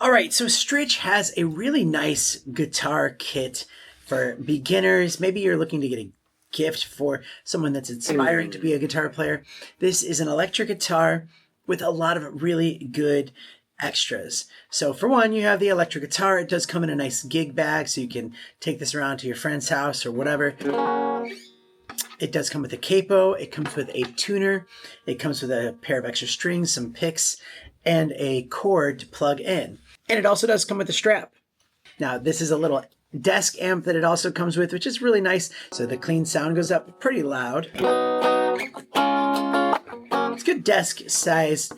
All right, so Stritch has a really nice guitar kit for beginners. Maybe you're looking to get a gift for someone that's aspiring to be a guitar player. This is an electric guitar with a lot of really good extras. So for one, you have the electric guitar. It does come in a nice gig bag, so you can take this around to your friend's house or whatever. It does come with a capo. It comes with a tuner. It comes with a pair of extra strings, some picks, and a cord to plug in. And it also does come with a strap. Now, this is a little desk amp that it also comes with, which is really nice. So the clean sound goes up pretty loud. It's a good desk-sized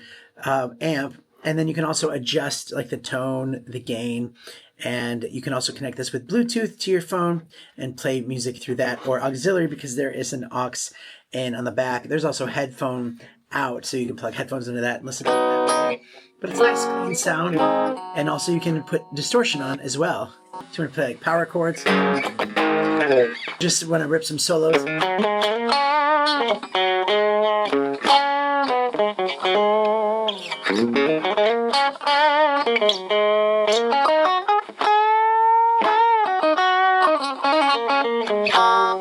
amp. And then you can also adjust like the tone, the gain, and you can also connect this with Bluetooth to your phone and play music through that, or auxiliary because there is an aux in on the back. There's also headphone out, so you can plug headphones into that and listen to that. But it's nice, clean sound, and also you can put distortion on as well. So you want to play like power chords, just want to rip some solos.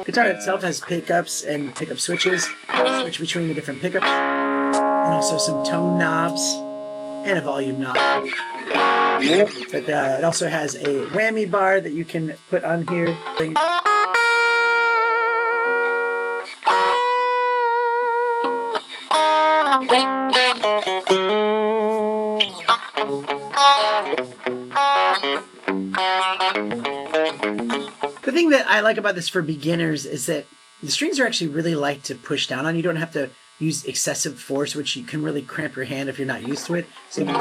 Guitar itself has pickups and pickup switches, switch between the different pickups, and also some tone knobs and a volume knob. But it also has a whammy bar that you can put on here. The thing that I like about this for beginners is that the strings are actually really light to push down on. You don't have to use excessive force, which you can really cramp your hand if you're not used to it. So you can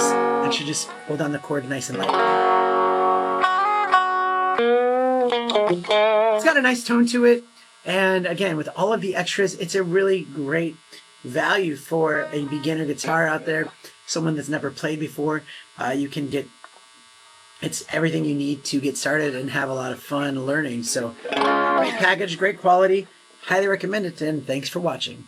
actually just hold down the chord nice and light. It's got a nice tone to it. And again, with all of the extras, it's a really great value for a beginner guitar out there. Someone that's never played before. You can get, it's everything you need to get started and have a lot of fun learning. So great package, great quality. Highly recommend it, and thanks for watching.